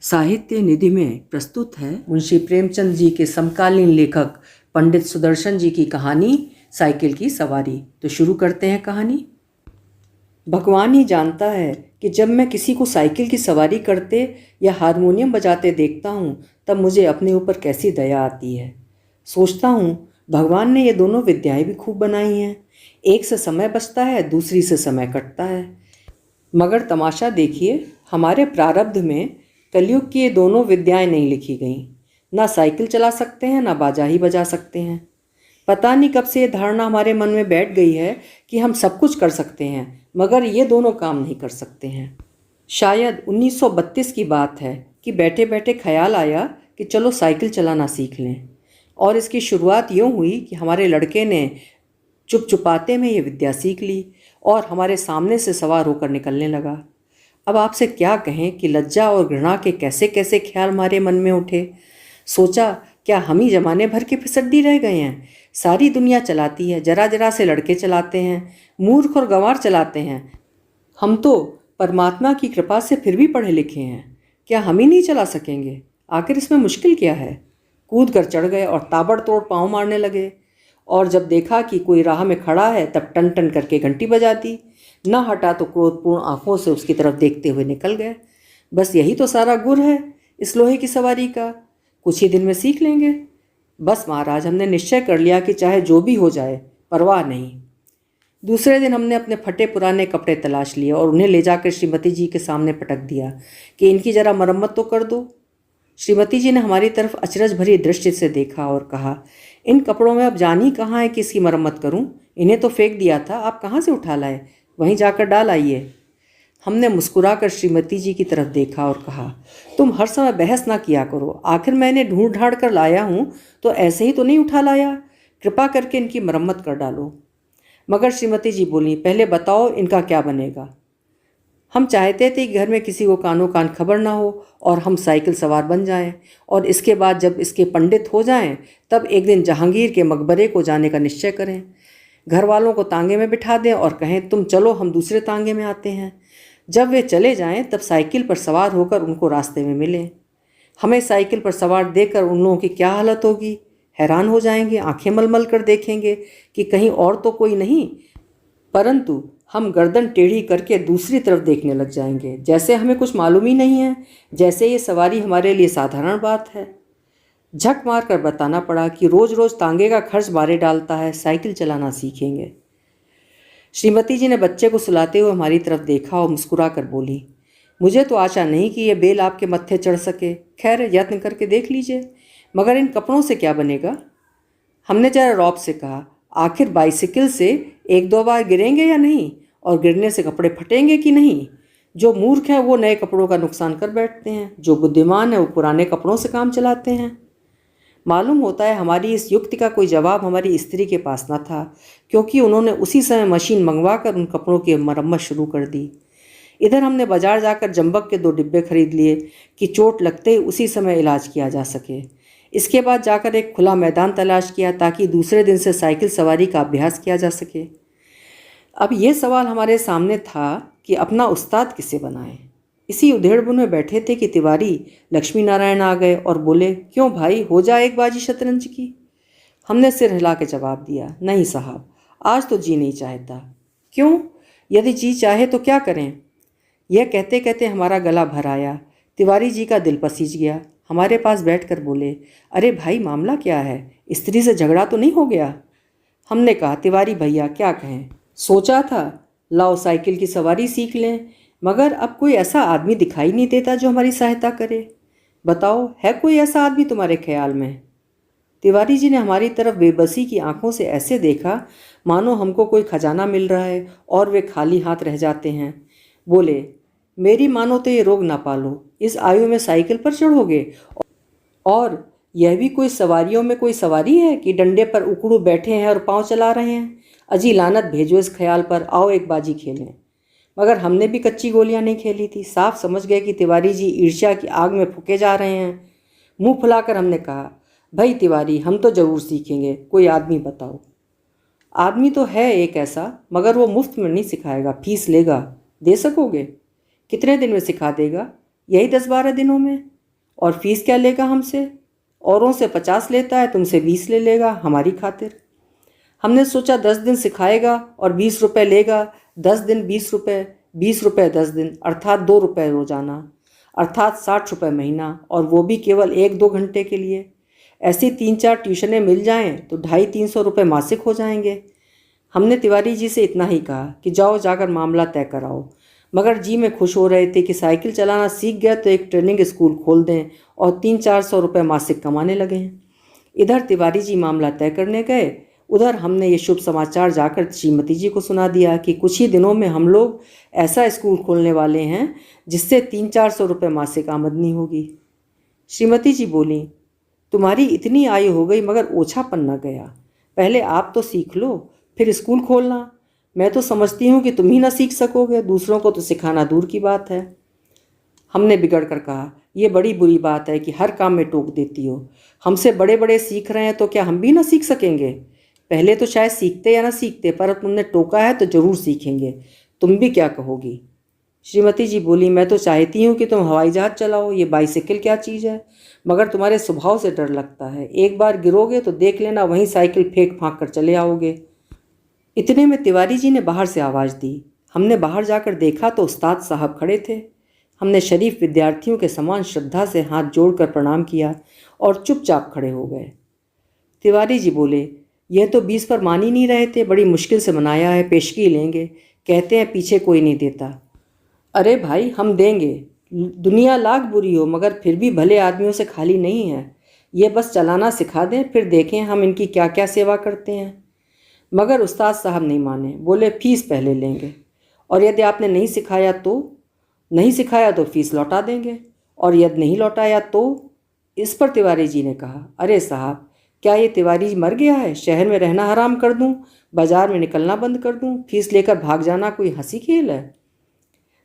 साहित्य निधि में प्रस्तुत है मुंशी प्रेमचंद जी के समकालीन लेखक पंडित सुदर्शन जी की कहानी साइकिल की सवारी। तो शुरू करते हैं कहानी। भगवान ही जानता है कि जब मैं किसी को साइकिल की सवारी करते या हारमोनियम बजाते देखता हूँ तब मुझे अपने ऊपर कैसी दया आती है। सोचता हूँ भगवान ने ये दोनों विद्याएं भी खूब बनाई हैं। एक से समय बचता है, दूसरी से समय कटता है। मगर तमाशा देखिए, हमारे प्रारब्ध में कलयुग की ये दोनों विद्याएं नहीं लिखी गईं। ना साइकिल चला सकते हैं, ना बाजा ही बजा सकते हैं। पता नहीं कब से ये धारणा हमारे मन में बैठ गई है कि हम सब कुछ कर सकते हैं मगर ये दोनों काम नहीं कर सकते हैं। शायद 1932 की बात है कि बैठे बैठे ख्याल आया कि चलो साइकिल चलाना सीख लें, और इसकी शुरुआत यूँ हुई कि हमारे लड़के ने चुप चुपाते में ये विद्या सीख ली और हमारे सामने से सवार होकर निकलने लगा। अब आपसे क्या कहें कि लज्जा और घृणा के कैसे कैसे ख्याल हमारे मन में उठे। सोचा क्या हम ही जमाने भर के फिसड्डी रह गए हैं। सारी दुनिया चलाती है, जरा जरा से लड़के चलाते हैं, मूर्ख और गंवार चलाते हैं। हम तो परमात्मा की कृपा से फिर भी पढ़े लिखे हैं, क्या हम ही नहीं चला सकेंगे? आखिर इसमें मुश्किल क्या है? कूद कर चढ़ गए और ताबड़तोड़ पाँव मारने लगे, और जब देखा कि कोई राह में खड़ा है तब टन टन करके घंटी बजा दी। न हटा तो क्रोधपूर्ण आंखों से उसकी तरफ देखते हुए निकल गए। बस यही तो सारा गुर है इस लोहे की सवारी का, कुछ ही दिन में सीख लेंगे। बस महाराज, हमने निश्चय कर लिया कि चाहे जो भी हो जाए परवाह नहीं। दूसरे दिन हमने अपने फटे पुराने कपड़े तलाश लिए और उन्हें ले जाकर श्रीमती जी के सामने पटक दिया कि इनकी ज़रा मरम्मत तो कर दो। श्रीमती जी ने हमारी तरफ अचरज भरी दृष्टि से देखा और कहा, इन कपड़ों में अब जानी कहाँ है कि इसकी मरम्मत करूं? इन्हें तो फेंक दिया था, आप कहाँ से उठा लाए? वहीं जाकर डाल आइए। हमने मुस्कुराकर श्रीमती जी की तरफ देखा और कहा, तुम हर समय बहस ना किया करो, आखिर मैं इन्हें ढूंढ ढांड कर लाया हूँ तो ऐसे ही तो नहीं उठा लाया। कृपा करके इनकी मरम्मत कर डालो। मगर श्रीमती जी बोली, पहले बताओ इनका क्या बनेगा? हम चाहते थे कि घर में किसी को कानो कान खबर ना हो और हम साइकिल सवार बन जाएं, और इसके बाद जब इसके पंडित हो जाएं तब एक दिन जहांगीर के मकबरे को जाने का निश्चय करें। घर वालों को तांगे में बिठा दें और कहें, तुम चलो हम दूसरे तांगे में आते हैं। जब वे चले जाएं तब साइकिल पर सवार होकर उनको रास्ते में मिलें। हमें साइकिल पर सवार देखकर उन लोगों की क्या हालत होगी। हैरान हो जाएंगे, आंखें मलमल कर देखेंगे कि कहीं और तो कोई नहीं, परंतु हम गर्दन टेढ़ी करके दूसरी तरफ देखने लग जाएंगे, जैसे हमें कुछ मालूम ही नहीं है, जैसे ये सवारी हमारे लिए साधारण बात है। झक मार कर बताना पड़ा कि रोज़ रोज़ तांगे का खर्च मारे डालता है, साइकिल चलाना सीखेंगे। श्रीमती जी ने बच्चे को सुलाते हुए हमारी तरफ देखा और मुस्कुरा कर बोली, मुझे तो आशा नहीं कि यह बेल आपके मत्थे चढ़ सके। खैर, यत्न करके देख लीजिए। मगर इन कपड़ों से क्या बनेगा? हमने जरा रौब से कहा, आखिर बाइसिकल से एक दो बार गिरेंगे या नहीं, और गिरने से कपड़े फटेंगे कि नहीं? जो मूर्ख हैं वो नए कपड़ों का नुकसान कर बैठते हैं, जो बुद्धिमान है वो पुराने कपड़ों से काम चलाते हैं। मालूम होता है हमारी इस युक्ति का कोई जवाब हमारी स्त्री के पास न था, क्योंकि उन्होंने उसी समय मशीन मंगवा कर उन कपड़ों की मरम्मत शुरू कर दी। इधर हमने बाजार जाकर जंबक के 2 डिब्बे खरीद लिए कि चोट लगते ही उसी समय इलाज किया जा सके। इसके बाद जाकर एक खुला मैदान तलाश किया ताकि दूसरे दिन से साइकिल सवारी का अभ्यास किया जा सके। अब ये सवाल हमारे सामने था कि अपना उस्ताद किसे बनाएं। इसी उधेड़बुन में बैठे थे कि तिवारी लक्ष्मी नारायण आ गए और बोले, क्यों भाई, हो जाए एक बाजी शतरंज की? हमने सिर हिला के जवाब दिया, नहीं साहब, आज तो जी नहीं चाहता। क्यों? यदि जी चाहे तो क्या करें? यह कहते कहते हमारा गला भर आया। तिवारी जी का दिल पसीज गया। हमारे पास बैठकर बोले, अरे भाई, मामला क्या है? स्त्री से झगड़ा तो नहीं हो गया? हमने कहा, तिवारी भैया क्या कहें, सोचा था लाओ साइकिल की सवारी सीख लें, मगर अब कोई ऐसा आदमी दिखाई नहीं देता जो हमारी सहायता करे। बताओ, है कोई ऐसा आदमी तुम्हारे ख्याल में? तिवारी जी ने हमारी तरफ बेबसी की आंखों से ऐसे देखा मानो हमको कोई खजाना मिल रहा है और वे खाली हाथ रह जाते हैं। बोले, मेरी मानो तो ये रोग ना पालो, इस आयु में साइकिल पर चढ़ोगे? और यह भी कोई सवारियों में कोई सवारी है कि डंडे पर उकड़ू बैठे हैं और पाँव चला रहे हैं? अजी लानत भेजो इस ख्याल पर, आओ एक बाजी खेलें। मगर हमने भी कच्ची गोलियां नहीं खेली थी। साफ समझ गए कि तिवारी जी ईर्ष्या की आग में फूके जा रहे हैं। मुंह फुलाकर हमने कहा, भाई तिवारी, हम तो जरूर सीखेंगे, कोई आदमी बताओ। आदमी तो है एक ऐसा, मगर वो मुफ्त में नहीं सिखाएगा, फीस लेगा। दे सकोगे? कितने दिन में सिखा देगा? यही 10-12 दिनों में। और फीस क्या लेगा हमसे? औरों से 50 लेता है, तुमसे 20 ले लेगा हमारी खातिर। हमने सोचा 10 दिन सिखाएगा और 20 रुपये लेगा। 10 दिन 20 रुपये, 20 रुपये 10 दिन, अर्थात 2 रुपये रोजाना, अर्थात 60 रुपये महीना, और वो भी केवल 1-2 घंटे के लिए। ऐसी 3-4 ट्यूशनें मिल जाएं तो 250-300 रुपये मासिक हो जाएंगे। हमने तिवारी जी से इतना ही कहा कि जाओ जाकर मामला तय कराओ, मगर जी में खुश हो रहे थे कि साइकिल चलाना सीख गया तो एक ट्रेनिंग स्कूल खोल दें और 300-400 रुपये मासिक कमाने लगे हैं। इधर तिवारी जी मामला तय करने गए, उधर हमने ये शुभ समाचार जाकर श्रीमती जी को सुना दिया कि कुछ ही दिनों में हम लोग ऐसा स्कूल खोलने वाले हैं जिससे 300-400 रुपये मासिक आमदनी होगी। श्रीमती जी बोली, तुम्हारी इतनी आयु हो गई मगर ओछापन न गया। पहले आप तो सीख लो, फिर स्कूल खोलना। मैं तो समझती हूँ कि तुम ही ना सीख सकोगे, दूसरों को तो सिखाना दूर की बात है। हमने बिगड़ कर कहा, ये बड़ी बुरी बात है कि हर काम में टोक देती हो। हमसे बड़े बड़े सीख रहे हैं तो क्या हम भी ना सीख सकेंगे? पहले तो शायद सीखते या ना सीखते, पर तुमने टोका है तो ज़रूर सीखेंगे। तुम भी क्या कहोगी? श्रीमती जी बोली, मैं तो चाहती हूँ कि तुम हवाई जहाज़ चलाओ, ये बाइसिकल क्या चीज़ है, मगर तुम्हारे स्वभाव से डर लगता है। एक बार गिरोगे तो देख लेना वहीं साइकिल फेंक फाँक कर चले आओगे। इतने में तिवारी जी ने बाहर से आवाज़ दी। हमने बाहर जाकर देखा तो उस्ताद साहब खड़े थे। हमने शरीफ विद्यार्थियों के समान श्रद्धा से हाथ जोड़कर प्रणाम किया और चुपचाप खड़े हो गए। तिवारी जी बोले, यह तो 20 पर मान ही नहीं रहे थे, बड़ी मुश्किल से मनाया है, पेशगी लेंगे, कहते हैं पीछे कोई नहीं देता। अरे भाई, हम देंगे, दुनिया लाख बुरी हो मगर फिर भी भले आदमियों से खाली नहीं है। ये बस चलाना सिखा दें, फिर देखें हम इनकी क्या क्या सेवा करते हैं। मगर उस्ताद साहब नहीं माने, बोले फीस पहले लेंगे, और यदि आपने नहीं सिखाया तो फीस लौटा देंगे, और यदि नहीं लौटाया तो। इस पर तिवारी जी ने कहा, अरे साहब, क्या ये तिवारी मर गया है? शहर में रहना हराम कर दूं, बाजार में निकलना बंद कर दूं, फीस लेकर भाग जाना कोई हंसी खेल है?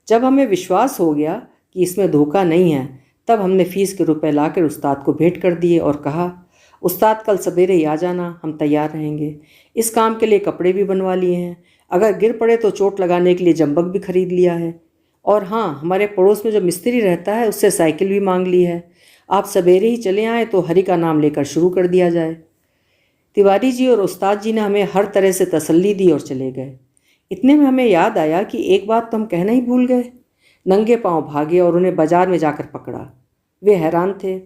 जब हमें विश्वास हो गया कि इसमें धोखा नहीं है, तब हमने फीस के रुपए लाकर उस्ताद को भेंट कर दिए और कहा, उस्ताद कल सवेरे ही आ जाना, हम तैयार रहेंगे। इस काम के लिए कपड़े भी बनवा लिए हैं, अगर गिर पड़े तो चोट लगाने के लिए जंबक भी खरीद लिया है, और हाँ, हमारे पड़ोस में जो मिस्त्री रहता है उससे साइकिल भी मांग ली है। आप सवेरे ही चले आएँ तो हरि का नाम लेकर शुरू कर दिया जाए। तिवारी जी और उस्ताद जी ने हमें हर तरह से तसल्ली दी और चले गए। इतने में हमें याद आया कि एक बात तो हम कहना ही भूल गए। नंगे पांव भागे और उन्हें बाजार में जाकर पकड़ा। वे हैरान थे।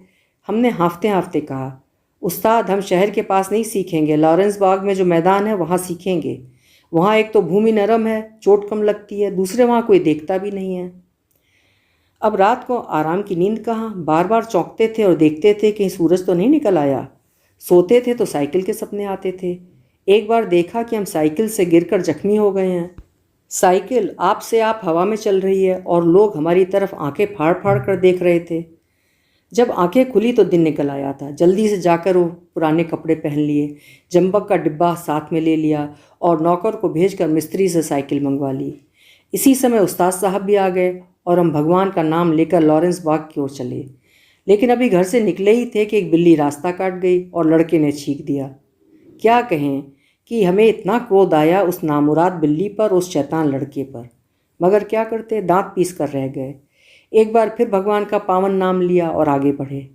हमने हाँफते हाँफते कहा, उस्ताद, हम शहर के पास नहीं सीखेंगे, लॉरेंस बाग में जो मैदान है वहाँ सीखेंगे। वहाँ एक तो भूमि नरम है, चोट कम लगती है, दूसरे वहाँ कोई देखता भी नहीं है। अब रात को आराम की नींद कहाँ, बार बार चौंकते थे और देखते थे कहीं सूरज तो नहीं निकल आया। सोते थे तो साइकिल के सपने आते थे। एक बार देखा कि हम साइकिल से गिरकर जख्मी हो गए हैं। साइकिल आप से आप हवा में चल रही है और लोग हमारी तरफ आंखें फाड़ फाड़ कर देख रहे थे। जब आंखें खुली तो दिन निकल आया था। जल्दी से जाकर वो पुराने कपड़े पहन लिए, जंबक का डिब्बा साथ में ले लिया और नौकर को भेजकर मिस्त्री से साइकिल मंगवा ली। इसी समय उस्ताद साहब भी आ गए और हम भगवान का नाम लेकर लॉरेंस बाग की ओर चले। लेकिन अभी घर से निकले ही थे कि एक बिल्ली रास्ता काट गई और लड़के ने छींक दिया। क्या कहें कि हमें इतना क्रोध आया उस नामुराद बिल्ली पर, उस शैतान लड़के पर, मगर क्या करते, दांत पीस कर रह गए। एक बार फिर भगवान का पावन नाम लिया और आगे बढ़े।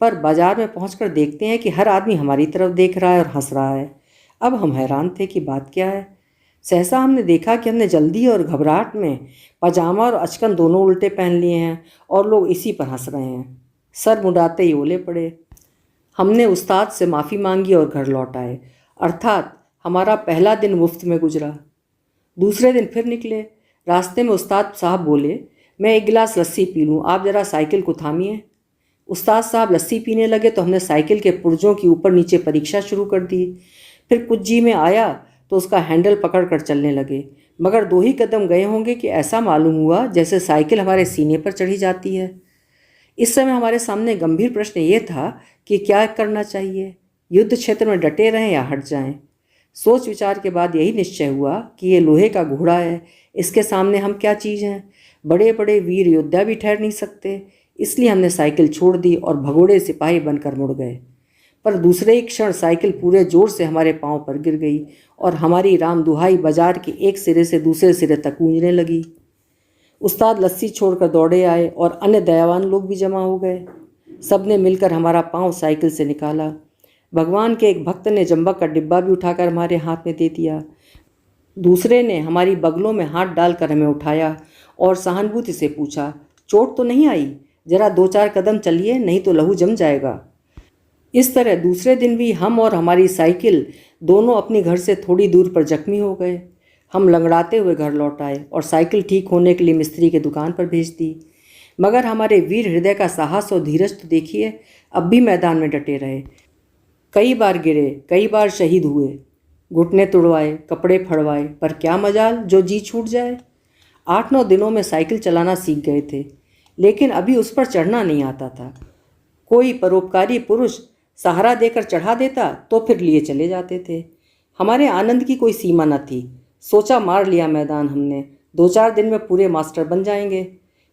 पर बाजार में पहुंचकर देखते हैं कि हर आदमी हमारी तरफ देख रहा है और हंस रहा है। अब हम हैरान थे कि बात क्या है। सहसा हमने देखा कि हमने जल्दी और घबराहट में पजामा और अचकन दोनों उल्टे पहन लिए हैं और लोग इसी पर हंस रहे हैं। सर मुड़ाते ही ओले पड़े। हमने उस्ताद से माफ़ी मांगी और घर लौट आए, अर्थात हमारा पहला दिन मुफ्त में गुजरा। दूसरे दिन फिर निकले। रास्ते में उस्ताद साहब बोले, मैं एक गिलास लस्सी पी लूँ, आप ज़रा साइकिल को थामिए। उस्ताद साहब लस्सी पीने लगे तो हमने साइकिल के पुर्जों की ऊपर नीचे परीक्षा शुरू कर दी। फिर कुछ जी में आया तो उसका हैंडल पकड़ कर चलने लगे, मगर 2 ही कदम गए होंगे कि ऐसा मालूम हुआ जैसे साइकिल हमारे सीने पर चढ़ी जाती है। इस समय हमारे सामने गंभीर प्रश्न ये था कि क्या करना चाहिए, युद्ध क्षेत्र में डटे रहें या हट जाएं। सोच विचार के बाद यही निश्चय हुआ कि ये लोहे का घोड़ा है, इसके सामने हम क्या चीज़ हैं। बड़े बड़े वीर योद्धा भी ठहर नहीं सकते। इसलिए हमने साइकिल छोड़ दी और भगोड़े सिपाही बनकर मुड़ गए। पर दूसरे ही क्षण साइकिल पूरे जोर से हमारे पांव पर गिर गई और हमारी राम दुहाई बाजार के एक सिरे से दूसरे सिरे तक गूंजने लगी। उस्ताद लस्सी छोड़कर दौड़े आए और अन्य दयावान लोग भी जमा हो गए। सबने मिलकर हमारा पाँव साइकिल से निकाला। भगवान के एक भक्त ने जंबक का डिब्बा भी उठाकर हमारे हाथ में दे दिया। दूसरे ने हमारी बगलों में हाथ डालकर हमें उठाया और सहानुभूति से पूछा, चोट तो नहीं आई? जरा 2-4 कदम चलिए, नहीं तो लहू जम जाएगा। इस तरह दूसरे दिन भी हम और हमारी साइकिल दोनों अपने घर से थोड़ी दूर पर जख्मी हो गए। हम लंगड़ाते हुए घर लौट आए और साइकिल ठीक होने के लिए मिस्त्री के दुकान पर भेज दी। मगर हमारे वीर हृदय का साहस और धीरज तो देखिए, अब भी मैदान में डटे रहे। कई बार गिरे, कई बार शहीद हुए, घुटने तुड़वाए, कपड़े फड़वाए, पर क्या मजाल जो जी छूट जाए। 8-9 दिनों में साइकिल चलाना सीख गए थे, लेकिन अभी उस पर चढ़ना नहीं आता था। कोई परोपकारी पुरुष सहारा देकर चढ़ा देता तो फिर लिए चले जाते थे। हमारे आनंद की कोई सीमा न थी। सोचा मार लिया मैदान हमने, 2-4 दिन में पूरे मास्टर बन जाएंगे।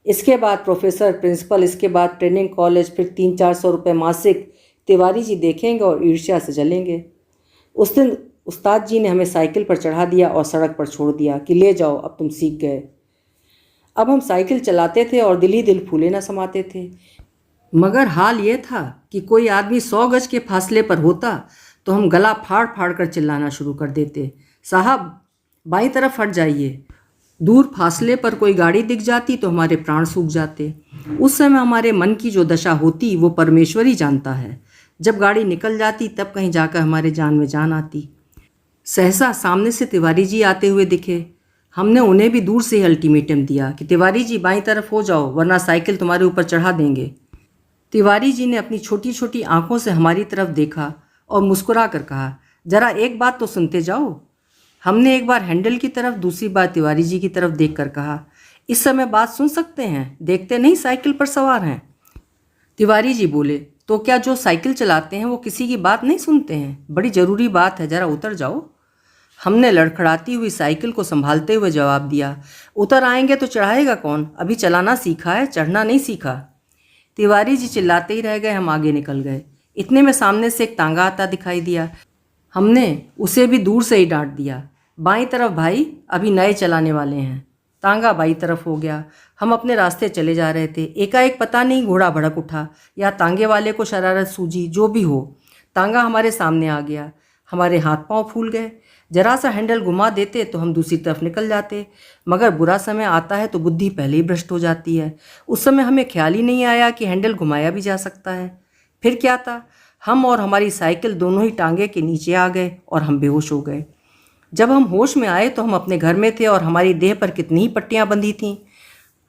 इसके बाद प्रोफेसर, प्रिंसिपल, इसके बाद ट्रेनिंग कॉलेज, फिर 300-400 रुपये मासिक। तिवारी जी देखेंगे और ईर्ष्या से जलेंगे। उस दिन उस्ताद जी ने हमें साइकिल पर चढ़ा दिया और सड़क पर छोड़ दिया कि ले जाओ, अब तुम सीख गए। अब हम साइकिल चलाते थे और दिल ही दिल फूले न समाते थे। मगर हाल ये था कि कोई आदमी 100 गज के फासले पर होता तो हम गला फाड़ फाड़ कर चिल्लाना शुरू कर देते, साहब बाईं तरफ हट जाइए। दूर फासले पर कोई गाड़ी दिख जाती तो हमारे प्राण सूख जाते। उस समय हमारे मन की जो दशा होती वो परमेश्वर ही जानता है। जब गाड़ी निकल जाती तब कहीं जाकर हमारे जान में जान आती। सहसा सामने से तिवारी जी आते हुए दिखे। हमने उन्हें भी दूर से ही अल्टीमेटम दिया कि तिवारी जी बाईं तरफ हो जाओ, वरना साइकिल तुम्हारे ऊपर चढ़ा देंगे। तिवारी जी ने अपनी छोटी छोटी आंखों से हमारी तरफ देखा और मुस्कुरा कर कहा, जरा एक बात तो सुनते जाओ। हमने एक बार हैंडल की तरफ, दूसरी बार तिवारी जी की तरफ देखकर कहा, इस समय बात सुन सकते हैं, देखते नहीं साइकिल पर सवार हैं। तिवारी जी बोले, तो क्या जो साइकिल चलाते हैं वो किसी की बात नहीं सुनते हैं? बड़ी ज़रूरी बात है, ज़रा उतर जाओ। हमने लड़खड़ाती हुई साइकिल को संभालते हुए जवाब दिया, उतर आएंगे तो चढ़ाएगा कौन? अभी चलाना सीखा है, चढ़ना नहीं सीखा। तिवारी जी चिल्लाते ही रह गए। हम आगे निकल गए। इतने में सामने से एक तांगा आता दिखाई दिया। हमने उसे भी दूर से ही डांट दिया, बाईं तरफ भाई, अभी नए चलाने वाले हैं। तांगा बाईं तरफ हो गया। हम अपने रास्ते चले जा रहे थे। एकाएक पता नहीं घोड़ा भड़क उठा या तांगे वाले को शरारत सूझी, जो भी हो, तांगा हमारे सामने आ गया। हमारे हाथ पांव फूल गए। जरा सा हैंडल घुमा देते तो हम दूसरी तरफ निकल जाते। मगर बुरा समय आता है तो बुद्धि पहले ही भ्रष्ट हो जाती है। उस समय हमें ख्याल ही नहीं आया कि हैंडल घुमाया भी जा सकता है। फिर क्या था, हम और हमारी साइकिल दोनों ही टांगे के नीचे आ गए और हम बेहोश हो गए। जब हम होश में आए तो हम अपने घर में थे और हमारी देह पर कितनी ही पट्टियाँ बंधी थीं।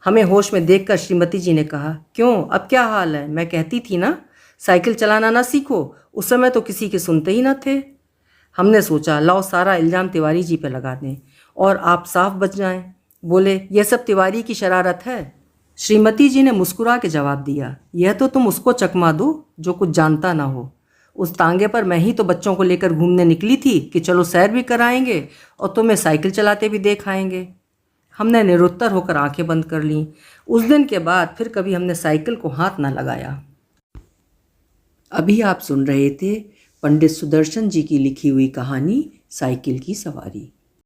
हमें होश में देखकर श्रीमती जी ने कहा, क्यों, अब क्या हाल है? मैं कहती थी ना साइकिल चलाना ना सीखो। उस समय तो किसी के सुनते ही ना थे। हमने सोचा लाओ सारा इल्ज़ाम तिवारी जी पे लगा दें और आप साफ बच जाएं। बोले, यह सब तिवारी की शरारत है। श्रीमती जी ने मुस्कुरा के जवाब दिया, यह तो तुम उसको चकमा दो जो कुछ जानता ना हो। उस तांगे पर मैं ही तो बच्चों को लेकर घूमने निकली थी कि चलो सैर भी कराएंगे और तुम्हें साइकिल चलाते भी देखाएंगे। हमने निरुत्तर होकर आंखें बंद कर लीं। उस दिन के बाद फिर कभी हमने साइकिल को हाथ न लगाया। अभी आप सुन रहे थे पंडित सुदर्शन जी की लिखी हुई कहानी साइकिल की सवारी।